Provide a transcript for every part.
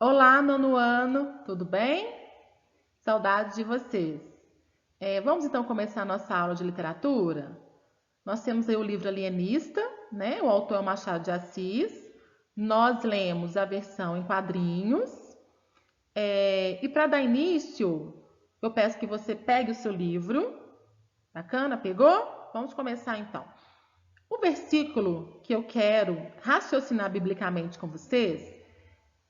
Olá, nono ano, tudo bem? Saudades de vocês. Vamos então começar a nossa aula de literatura? Nós temos aí o livro Alienista, né? O autor é o Machado de Assis. Nós lemos a versão em quadrinhos. E para dar início, eu peço que você pegue o seu livro. Bacana? Pegou? Vamos começar então. O versículo que eu quero raciocinar biblicamente com vocês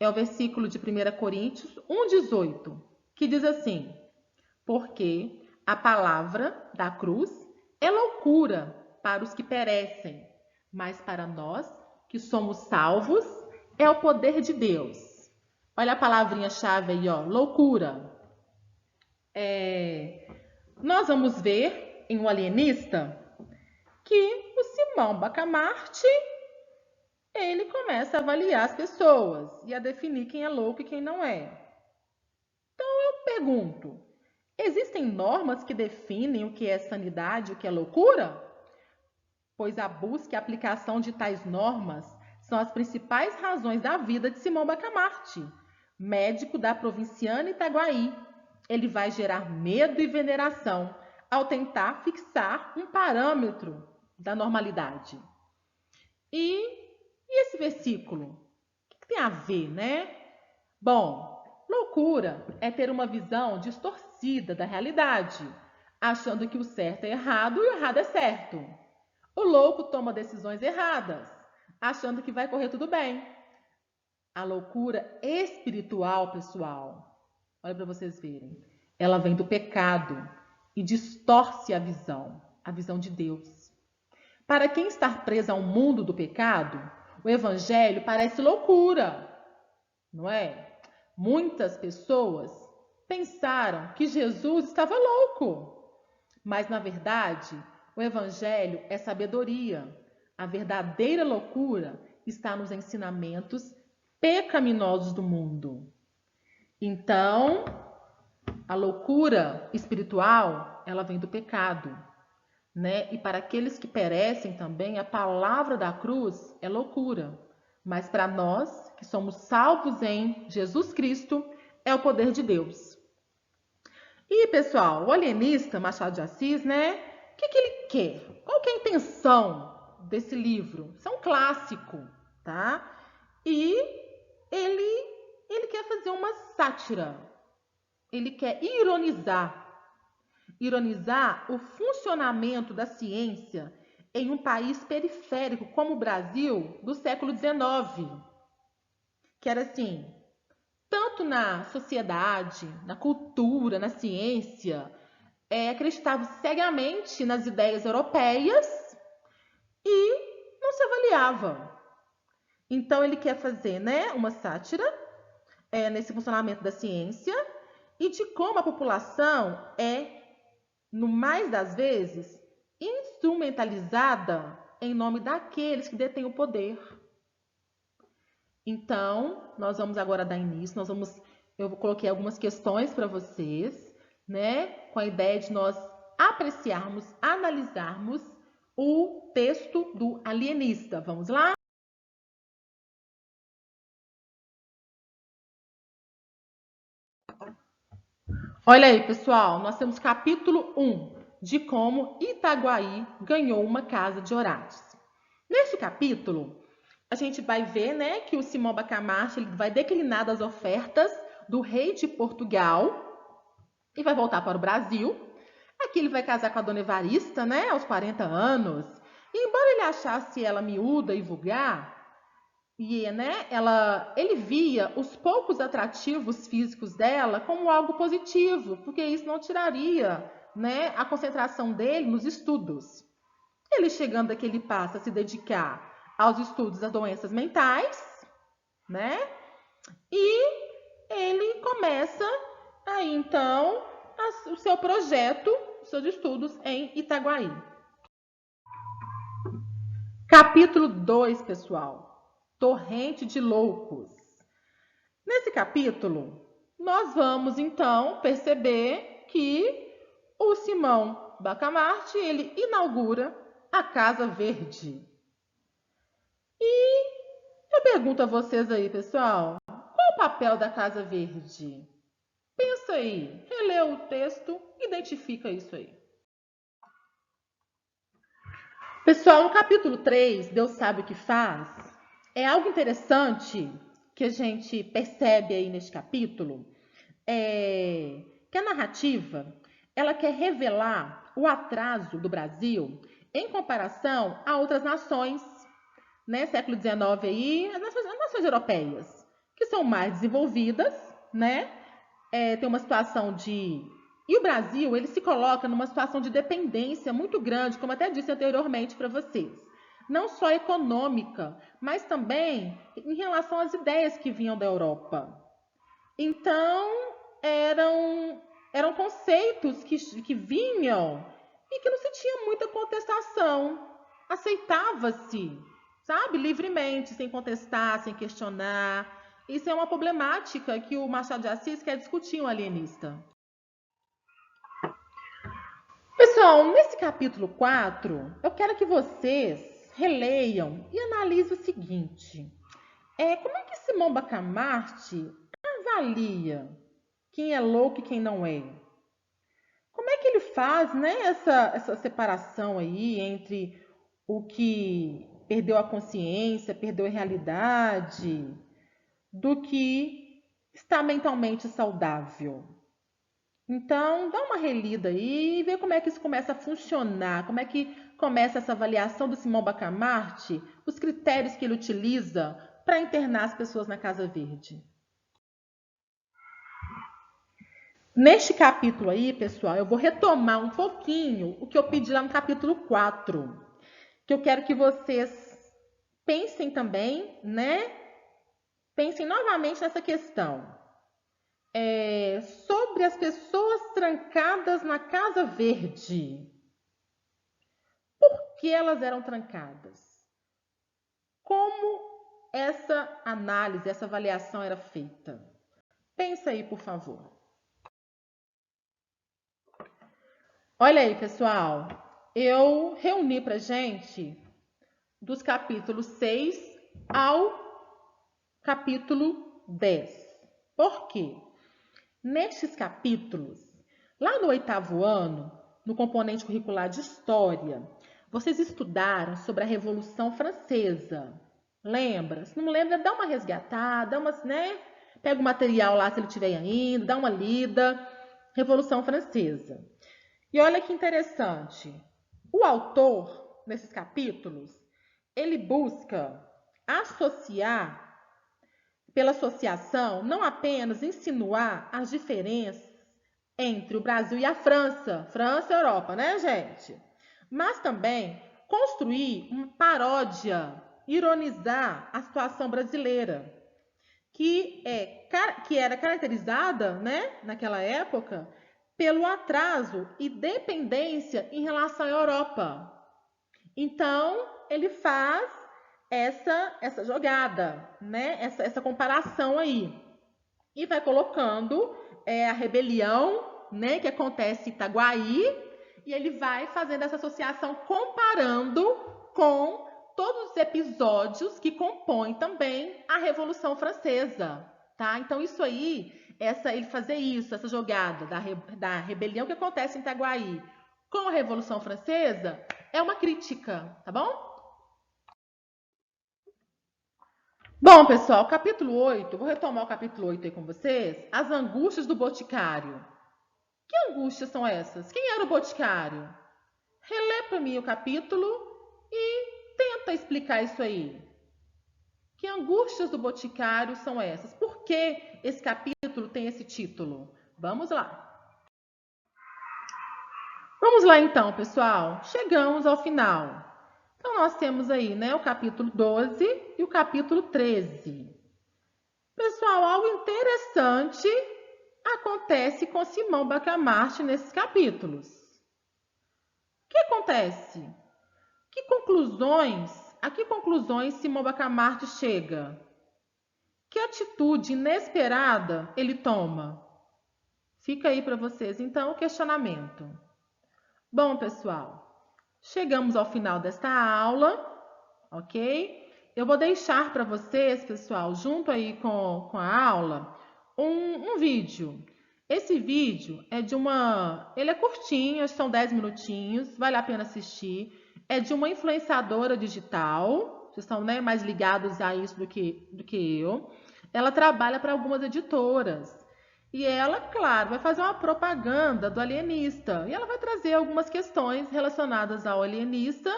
é o versículo de 1 Coríntios 1,18, que diz assim: porque a palavra da cruz é loucura para os que perecem, mas para nós que somos salvos é o poder de Deus. Olha a palavrinha-chave aí, ó, loucura. Nós vamos ver em O Alienista que o Simão Bacamarte ele começa a avaliar as pessoas e a definir quem é louco e quem não é. Então eu pergunto, existem normas que definem o que é sanidade e o que é loucura? Pois a busca e a aplicação de tais normas são as principais razões da vida de Simão Bacamarte, médico da provinciana Itaguaí. Ele vai gerar medo e veneração ao tentar fixar um parâmetro da normalidade. E esse versículo? O que tem a ver, né? Bom, loucura é ter uma visão distorcida da realidade, achando que o certo é errado e o errado é certo. O louco toma decisões erradas, achando que vai correr tudo bem. A loucura espiritual, pessoal, olha para vocês verem, ela vem do pecado e distorce a visão de Deus. Para quem está preso ao mundo do pecado, o evangelho parece loucura, não é? Muitas pessoas pensaram que Jesus estava louco, mas na verdade o evangelho é sabedoria. A verdadeira loucura está nos ensinamentos pecaminosos do mundo. Então, a loucura espiritual, ela vem do pecado, né? E para aqueles que perecem também, a palavra da cruz é loucura. Mas para nós, que somos salvos em Jesus Cristo, é o poder de Deus. E, pessoal, o alienista Machado de Assis, né? O que ele quer? Qual que é a intenção desse livro? Isso é um clássico, tá? E ele quer fazer uma sátira. Ele quer ironizar o funcionamento da ciência em um país periférico como o Brasil do século XIX, que era assim, tanto na sociedade, na cultura, na ciência, acreditava cegamente nas ideias europeias e não se avaliava. Então ele quer fazer, né, uma sátira nesse funcionamento da ciência e de como a população é, no mais das vezes, instrumentalizada em nome daqueles que detêm o poder. Então, nós vamos agora dar início, eu coloquei algumas questões para vocês, né, com a ideia de nós apreciarmos, analisarmos o texto do alienista. Vamos lá? Olha aí, pessoal, nós temos capítulo 1 de como Itaguaí ganhou uma casa de Horácio. Neste capítulo, a gente vai ver, né, que o Simão Bacamarte ele vai declinar das ofertas do rei de Portugal e vai voltar para o Brasil. Aqui ele vai casar com a dona Evarista, né, aos 40 anos. E embora ele achasse ela miúda e vulgar, né, ele via os poucos atrativos físicos dela como algo positivo, porque isso não tiraria, né, a concentração dele nos estudos. Ele chegando aqui, ele passa a se dedicar aos estudos das doenças mentais, né? E ele começa aí então o seu projeto, os seus estudos em Itaguaí. Capítulo 2, pessoal. Torrente de loucos. Nesse capítulo, nós vamos então perceber que o Simão Bacamarte, ele inaugura a Casa Verde. E eu pergunto a vocês aí, pessoal, qual o papel da Casa Verde? Pensa aí, relê o texto, identifica isso aí. Pessoal, no capítulo 3, Deus sabe o que faz, é algo interessante que a gente percebe aí neste capítulo, que a narrativa, ela quer revelar o atraso do Brasil em comparação a outras nações, né, século XIX aí, as nações europeias, que são mais desenvolvidas, né, tem uma situação de... E o Brasil, ele se coloca numa situação de dependência muito grande, como até disse anteriormente para vocês. Não só econômica, mas também em relação às ideias que vinham da Europa. Então, eram conceitos que vinham e que não se tinha muita contestação. Aceitava-se, sabe, livremente, sem contestar, sem questionar. Isso é uma problemática que o Machado de Assis quer discutir um alienista. Pessoal, nesse capítulo 4, eu quero que vocês releiam e analisem o seguinte. Como é que Simão Bacamarte avalia quem é louco e quem não é? Como é que ele faz, né, essa separação aí entre o que perdeu a consciência, perdeu a realidade, do que está mentalmente saudável? Então, dá uma relida aí e vê como é que isso começa a funcionar, como é que começa essa avaliação do Simão Bacamarte, os critérios que ele utiliza para internar as pessoas na Casa Verde. Neste capítulo aí, pessoal, eu vou retomar um pouquinho o que eu pedi lá no capítulo 4, que eu quero que vocês pensem também, né? Pensem novamente nessa questão. Sobre as pessoas trancadas na Casa Verde. Por que elas eram trancadas? Como essa análise, essa avaliação era feita? Pensa aí, por favor. Olha aí, pessoal. Eu reuni pra gente dos capítulos 6 ao capítulo 10. Por quê? Nestes capítulos, lá no 8º ano, no componente curricular de História, vocês estudaram sobre a Revolução Francesa. Lembra? Se não lembra, dá uma resgatada, dá umas, né? Pega o material lá se ele tiver ainda, dá uma lida. Revolução Francesa. E olha que interessante. O autor, nesses capítulos, ele busca associar, pela associação, não apenas insinuar as diferenças entre o Brasil e a França, França e Europa, né, gente? Mas também construir uma paródia, ironizar a situação brasileira, que era caracterizada, né, naquela época, pelo atraso e dependência em relação à Europa. Então, ele faz essa jogada, né? Essa comparação aí. E vai colocando a rebelião, né, que acontece em Itaguaí, e ele vai fazendo essa associação comparando com todos os episódios que compõem também a Revolução Francesa, tá? Então isso aí, ele fazer isso, essa jogada da rebelião que acontece em Itaguaí com a Revolução Francesa, é uma crítica, tá bom? Bom, pessoal, capítulo 8, vou retomar o capítulo 8 aí com vocês. As angústias do Boticário. Que angústias são essas? Quem era o Boticário? Relê para mim o capítulo e tenta explicar isso aí. Que angústias do Boticário são essas? Por que esse capítulo tem esse título? Vamos lá. Vamos lá então, pessoal. Chegamos ao final. Então, nós temos aí, né, o capítulo 12 e o capítulo 13. Pessoal, algo interessante acontece com Simão Bacamarte nesses capítulos. O que acontece? A que conclusões Simão Bacamarte chega? Que atitude inesperada ele toma? Fica aí para vocês, então, o questionamento. Bom, pessoal, chegamos ao final desta aula, ok? Eu vou deixar para vocês, pessoal, junto aí com a aula, um vídeo. Esse vídeo é de uma... Ele é curtinho, são 10 minutinhos, vale a pena assistir. É de uma influenciadora digital, vocês estão, né, mais ligados a isso do que eu. Ela trabalha para algumas editoras. E ela, claro, vai fazer uma propaganda do alienista. E ela vai trazer algumas questões relacionadas ao alienista,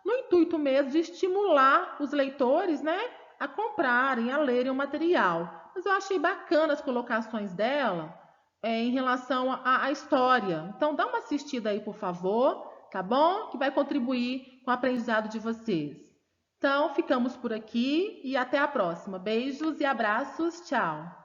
no intuito mesmo de estimular os leitores, né, a comprarem, a lerem o material. Mas eu achei bacana as colocações dela em relação à história. Então, dá uma assistida aí, por favor, tá bom? Que vai contribuir com o aprendizado de vocês. Então, ficamos por aqui e até a próxima. Beijos e abraços. Tchau.